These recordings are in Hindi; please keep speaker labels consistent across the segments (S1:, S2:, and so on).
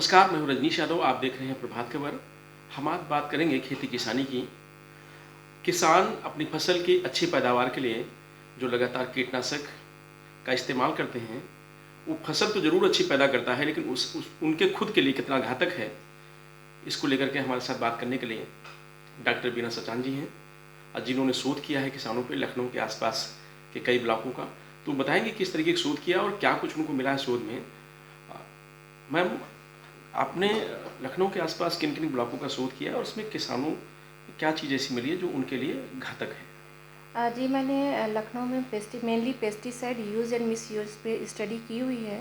S1: नमस्कार, मैं हूँ रजनीश यादव। आप देख रहे हैं प्रभात खबर। हम आज बात करेंगे खेती किसानी की। किसान अपनी फसल की अच्छी पैदावार के लिए जो लगातार कीटनाशक का इस्तेमाल करते हैं, वो फसल तो ज़रूर अच्छी पैदा करता है, लेकिन उनके खुद के लिए कितना घातक है, इसको लेकर के हमारे साथ बात करने के लिए डॉक्टर बीना सचान जी हैं, जिन्होंने शोध किया है किसानों पे लखनऊ के आसपास के कई ब्लॉकों का। तो बताएंगे किस तरीके का शोध किया और क्या कुछ उनको मिला है शोध में। मैम, आपने लखनऊ के आसपास किन किन ब्लॉकों का शोध किया और उसमें किसानों को क्या चीज़ ऐसी मिली है जो उनके लिए घातक है?
S2: जी, मैंने लखनऊ में mainly pesticide use and miss use पे स्टडी की हुई है,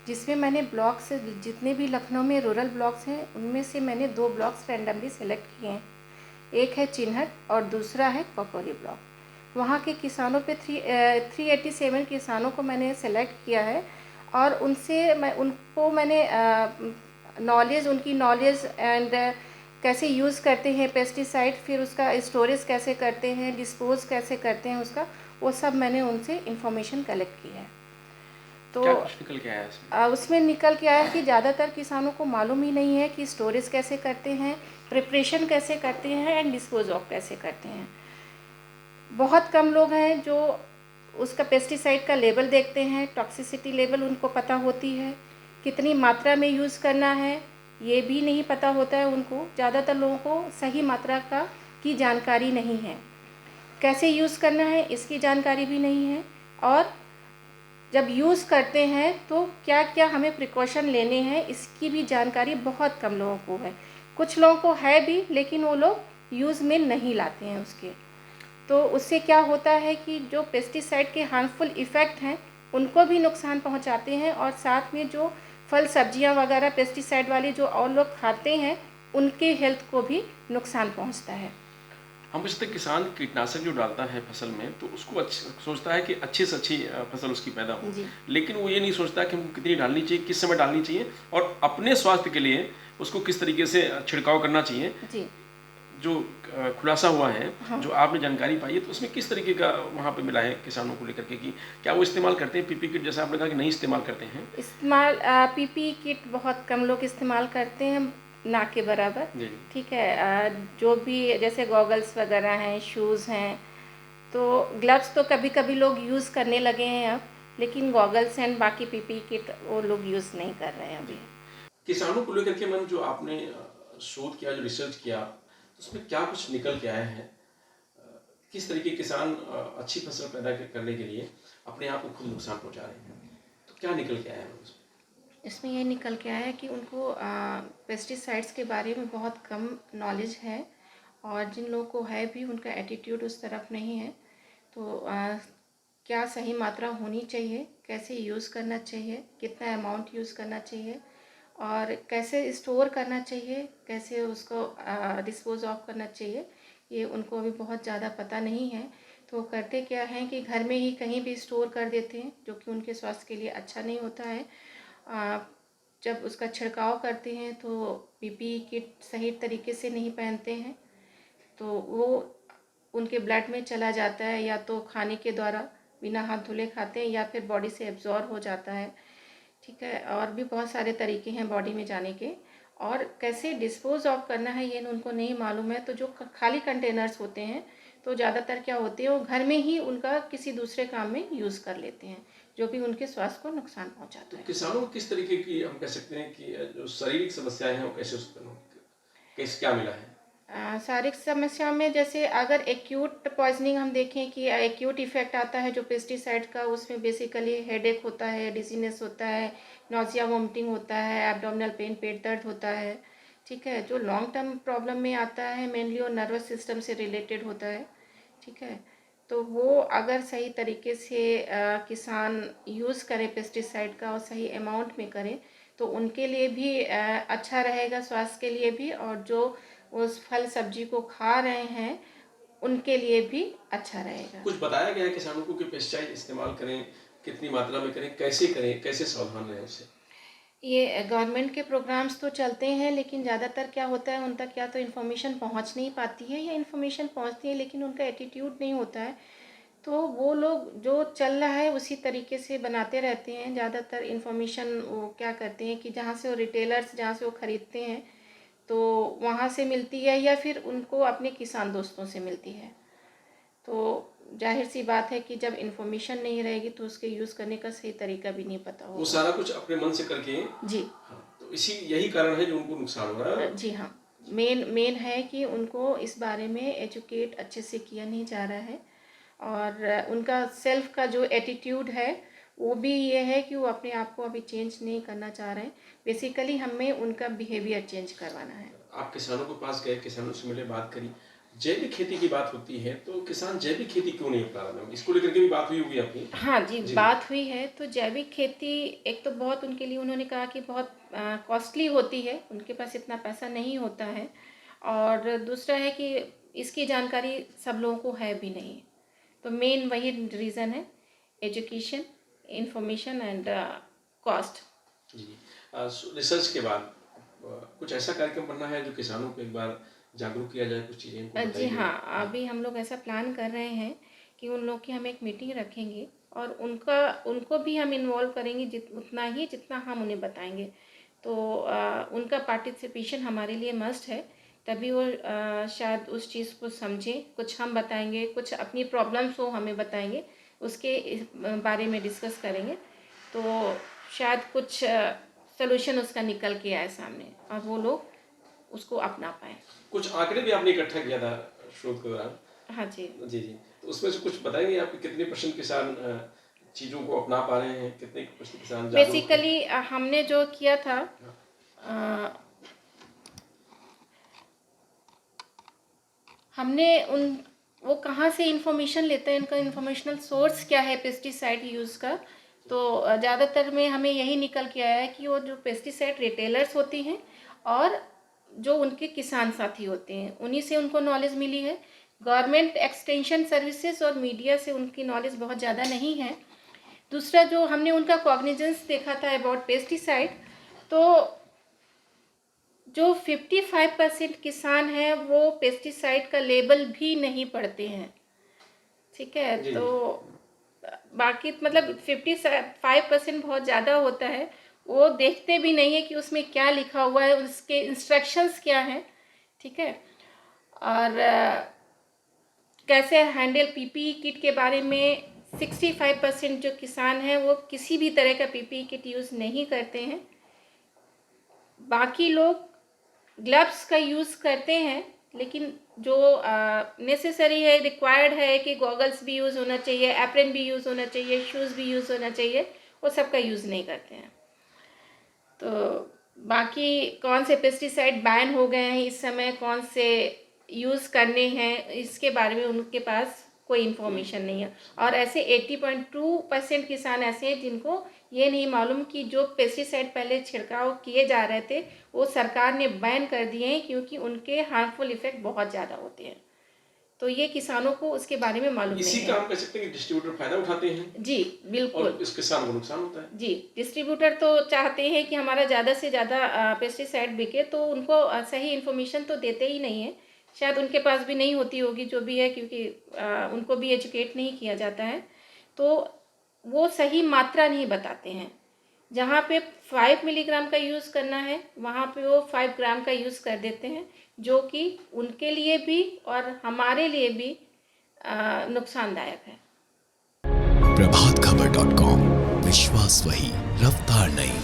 S2: जिसमें मैंने ब्लॉक्स जितने भी लखनऊ में रूरल ब्लॉक्स हैं उनमें से मैंने 2 ब्लॉक्स रैंडमली सेलेक्ट किए हैं। एक है चिन्हट और दूसरा है ककौरी ब्लॉक। वहाँ के किसानों पे 387 किसानों को मैंने सेलेक्ट किया है और मैंने उनकी नॉलेज एंड कैसे यूज़ करते हैं पेस्टिसाइड, फिर उसका स्टोरेज कैसे करते हैं, डिस्पोज कैसे करते हैं उसका, वो सब मैंने उनसे इन्फॉर्मेशन कलेक्ट की है। तो
S1: क्या कुछ निकल के आया इसमें?
S2: उसमें निकल के आया कि ज़्यादातर किसानों को मालूम ही नहीं है कि स्टोरेज कैसे करते हैं, प्रिपरेशन कैसे करते हैं एंड डिस्पोज ऑफ कैसे करते हैं। बहुत कम लोग हैं जो उसका पेस्टिसाइड का लेबल देखते हैं, टॉक्सिसिटी लेवल उनको पता होती है, कितनी मात्रा में यूज़ करना है ये भी नहीं पता होता है उनको। ज़्यादातर लोगों को सही मात्रा की जानकारी नहीं है, कैसे यूज़ करना है इसकी जानकारी भी नहीं है, और जब यूज़ करते हैं तो क्या क्या हमें प्रिकॉशन लेने हैं इसकी भी जानकारी बहुत कम लोगों को है। कुछ लोगों को है भी, लेकिन वो लोग यूज़ में नहीं लाते हैं उसके। तो उससे क्या होता है कि जो पेस्टिसाइड के हार्मफुल इफ़ेक्ट हैं उनको भी नुकसान पहुंचाते हैं, और साथ में जो फल सब्जियां वगैरह पेस्टिसाइड वाली जो और लोग खाते हैं उनके हेल्थ को भी नुकसान पहुंचता है।
S1: हम पूछते हैं, किसान कीटनाशक जो डालता है फसल में तो उसको सोचता है कि अच्छी से अच्छी फसल उसकी पैदा हो,
S2: जी
S1: लेकिन वो ये नहीं सोचता कि हमको कितनी डालनी चाहिए, किस समय डालनी चाहिए और अपने स्वास्थ्य के लिए उसको किस तरीके से छिड़काव करना चाहिए।
S2: जी
S1: जो खुलासा हुआ है,
S2: हाँ।
S1: जो आपने जानकारी पाई है, तो उसमें किस तरीके का वहाँ पे मिला है किसानों को लेकर के कि क्या वो इस्तेमाल करते हैं पीपी किट, जैसा आपने कहा कि नहीं इस्तेमाल करते हैं?
S2: इस्तेमाल पीपी किट बहुत कम लोग इस्तेमाल करते हैं, ना के बराबर।
S1: जी।
S2: ठीक है। जो भी जैसे गॉगल्स वगैरह हैं, शूज़ हैं, तो ग्लव्स तो कभी कभी लोग यूज़ करने लगे हैं अब, लेकिन गॉगल्स एंड बाकी पीपी किट वो लोग यूज़ नहीं कर रहे हैं अभी।
S1: किसानों को लेकर के मैम, जो आपने शोध किया, जो रिसर्च किया, तो उसमें क्या कुछ निकल के आया है? किस तरीके किसान अच्छी फसल पैदा करने के लिए अपने आप को खुद नुकसान पहुंचा रहे हैं, तो क्या निकल के आया है उसमें?
S2: इसमें ये निकल के आया है कि उनको पेस्टिसाइड्स के बारे में बहुत कम नॉलेज है, और जिन लोगों को है भी उनका एटीट्यूड उस तरफ नहीं है। तो क्या सही मात्रा होनी चाहिए, कैसे यूज़ करना चाहिए, कितना अमाउंट यूज़ करना चाहिए, और कैसे स्टोर करना चाहिए, कैसे उसको डिस्पोज ऑफ करना चाहिए, ये उनको अभी बहुत ज़्यादा पता नहीं है। तो करते क्या हैं कि घर में ही कहीं भी स्टोर कर देते हैं, जो कि उनके स्वास्थ्य के लिए अच्छा नहीं होता है। जब उसका छिड़काव करते हैं तो पीपी किट सही तरीके से नहीं पहनते हैं, तो वो उनके ब्लड में चला जाता है, या तो खाने के द्वारा बिना हाथ धुले खाते हैं, या फिर बॉडी से एब्जॉर्ब हो जाता है। ठीक है। और भी बहुत सारे तरीके हैं बॉडी में जाने के, और कैसे डिस्पोज ऑफ करना है ये उनको नहीं मालूम है। तो जो खाली कंटेनर्स होते हैं तो ज़्यादातर क्या होते हैं, वो घर में ही उनका किसी दूसरे काम में यूज़ कर लेते हैं, जो भी उनके स्वास्थ्य को नुकसान पहुंचाता
S1: तो
S2: है।
S1: किसानों को किस तरीके की, हम कह सकते हैं कि जो शारीरिक समस्याएं हैं वो कैसे उत्पन्न होती, कैसे क्या मिला है?
S2: शारीरिक समस्या में जैसे अगर एक्यूट पॉइजनिंग हम देखें कि एक्यूट इफेक्ट आता है जो पेस्टिसाइड का, उसमें बेसिकली हेडेक होता है, डिजीनेस होता है, नौजिया वोमिटिंग होता है, एब्डोमिनल पेन, पेट दर्द होता है। ठीक है। जो लॉन्ग टर्म प्रॉब्लम में आता है मेनली वो नर्वस सिस्टम से रिलेटेड होता है। ठीक है। तो वो अगर सही तरीके से किसान यूज़ करे पेस्टिसाइड का और सही अमाउंट में करे तो उनके लिए भी अच्छा रहेगा, स्वास्थ्य के लिए भी, और जो उस फल सब्जी को खा रहे हैं उनके लिए भी अच्छा रहेगा।
S1: कुछ बताया गया है किसानों को कि पेस्टिसाइड इस्तेमाल करें, कितनी मात्रा में करें, कैसे सावधान रहें उससे?
S2: ये गवर्नमेंट के प्रोग्राम्स तो चलते हैं, लेकिन ज़्यादातर क्या होता है उन तक या तो इन्फॉर्मेशन पहुंच नहीं पाती है, या इन्फॉर्मेशन पहुंचती है लेकिन उनका एटीट्यूड नहीं होता है। तो वो लोग जो चल रहा है उसी तरीके से बनाते रहते हैं। ज़्यादातर इन्फॉर्मेशन वो क्या करते हैं कि जहाँ से वो रिटेलर्स जहाँ से वो ख़रीदते हैं तो वहाँ से मिलती है, या फिर उनको अपने किसान दोस्तों से मिलती है। तो जाहिर सी बात है कि जब इन्फॉर्मेशन नहीं रहेगी तो उसके यूज़ करने का सही तरीका भी नहीं पता
S1: वो
S2: होगा।
S1: सारा कुछ अपने मन से करके।
S2: जी
S1: हाँ, तो यही कारण है जो उनको नुकसान हो रहा है।
S2: जी हाँ, मेन है कि उनको इस बारे में एजुकेट अच्छे से किया नहीं जा रहा है, और उनका सेल्फ का जो एटीट्यूड है वो भी ये है कि वो अपने आप को अभी चेंज नहीं करना चाह रहे हैं। बेसिकली हमें उनका बिहेवियर चेंज करवाना है।
S1: आप किसानों के पास गए, किसानों से मिले, बात करी, जैविक खेती की बात होती है तो किसान जैविक खेती क्यों नहीं अपना रहे हैं? इसको लेकर के भी बात हुई होगी आपकी।
S2: हाँ जी, बात हुई है। तो जैविक खेती एक तो बहुत उनके लिए उन्होंने कहा कि बहुत कॉस्टली होती है, उनके पास इतना पैसा नहीं होता है, और दूसरा है कि इसकी जानकारी सब लोगों को है भी नहीं। तो मेन वही रीज़न है, एजुकेशन, इंफॉर्मेशन एंड कॉस्ट।
S1: जी, रिसर्च के बाद कुछ ऐसा कार्यक्रम बनना है जो किसानों को एक बार जागरूक किया जाए, कुछ चीज़ें इनको
S2: जी
S1: बताई
S2: हाँ,
S1: जाए।
S2: अभी हम लोग ऐसा प्लान कर रहे हैं कि उन लोग की हम एक मीटिंग रखेंगे, और उनको भी हम इन्वॉल्व करेंगे उतना ही जितना हम उन्हें बताएंगे। तो उनका पार्टिसिपेशन हमारे लिए मस्ट है, तभी वो शायद उस चीज़ को समझें। कुछ हम बताएंगे, कुछ अपनी प्रॉब्लम्स वो हमें बताएंगे, उसके बारे में डिस्कस करेंगे, तो शायद कुछ सलूशन उसका निकल के आए सामने और वो लोग उसको अपना पाएँ।
S1: कुछ आंकड़े भी आपने इकट्ठा किया था शोध के दौरान।
S2: हाँ जी।
S1: जी जी, तो उसमें से कुछ बताएंगे आप कि कितने % किसान चीज़ों को अपना पा रहे हैं, कितने % किसान जागरूक हैं?
S2: बेसिकली हमने जो किया था, हमने वो कहाँ से इंफॉर्मेशन लेते हैं, इनका इंफॉर्मेशनल सोर्स क्या है पेस्टिसाइड यूज़ का। तो ज़्यादातर में हमें यही निकल के आया है कि वो जो पेस्टिसाइड रिटेलर्स होती हैं और जो उनके किसान साथी होते हैं, उन्हीं से उनको नॉलेज मिली है। गवर्नमेंट एक्सटेंशन सर्विसेज और मीडिया से उनकी नॉलेज बहुत ज़्यादा नहीं है। दूसरा जो हमने उनका कॉग्निजेंस देखा था अबाउट पेस्टिसाइड, तो जो 55% किसान हैं वो पेस्टिसाइड का लेबल भी नहीं पढ़ते हैं। ठीक है,
S1: जी,
S2: तो बाकी मतलब 55% बहुत ज़्यादा होता है, वो देखते भी नहीं है कि उसमें क्या लिखा हुआ है, उसके इंस्ट्रक्शंस क्या हैं। ठीक है, और कैसे हैंडल पीपीई किट के बारे में 65% जो किसान हैं वो किसी भी तरह का पीपीई किट यूज़ नहीं करते हैं। बाकी लोग ग्लव्स का यूज़ करते हैं, लेकिन जो नेसेसरी है, रिक्वायर्ड है कि गॉगल्स भी यूज़ होना चाहिए, एप्रन भी यूज़ होना चाहिए, शूज़ भी यूज़ होना चाहिए, वो सब का यूज़ नहीं करते हैं। तो बाकी कौन से पेस्टिसाइड बैन हो गए हैं इस समय, कौन से यूज़ करने हैं, इसके बारे में उनके पास कोई इन्फॉर्मेशन नहीं है। और ऐसे 80.2% किसान ऐसे हैं जिनको ये नहीं मालूम कि जो पेस्टिसाइड पहले छिड़काव किए जा रहे थे वो सरकार ने बैन कर दिए हैं, क्योंकि उनके हार्मफुल इफेक्ट बहुत ज़्यादा होते हैं। तो ये किसानों को उसके बारे में मालूम नहीं
S1: इसी
S2: है।
S1: का हम कह सकते हैं कि डिस्ट्रीब्यूटर फायदा उठाते हैं।
S2: जी बिल्कुल।
S1: और इस किसान को नुकसान होता है।
S2: जी, डिस्ट्रीब्यूटर तो चाहते हैं कि हमारा ज़्यादा से ज़्यादा पेस्टिसाइड बिके, तो उनको सही इन्फॉर्मेशन तो देते ही नहीं है। शायद उनके पास भी नहीं होती होगी, जो भी है, क्योंकि उनको भी एजुकेट नहीं किया जाता है, तो वो सही मात्रा नहीं बताते हैं। जहाँ पे 5 मिलीग्राम का यूज़ करना है वहाँ पे वो 5 ग्राम का यूज़ कर देते हैं, जो कि उनके लिए भी और हमारे लिए भी नुकसानदायक है।
S3: प्रभातखबर.com, विश्वास वही, रफ्तार नहीं।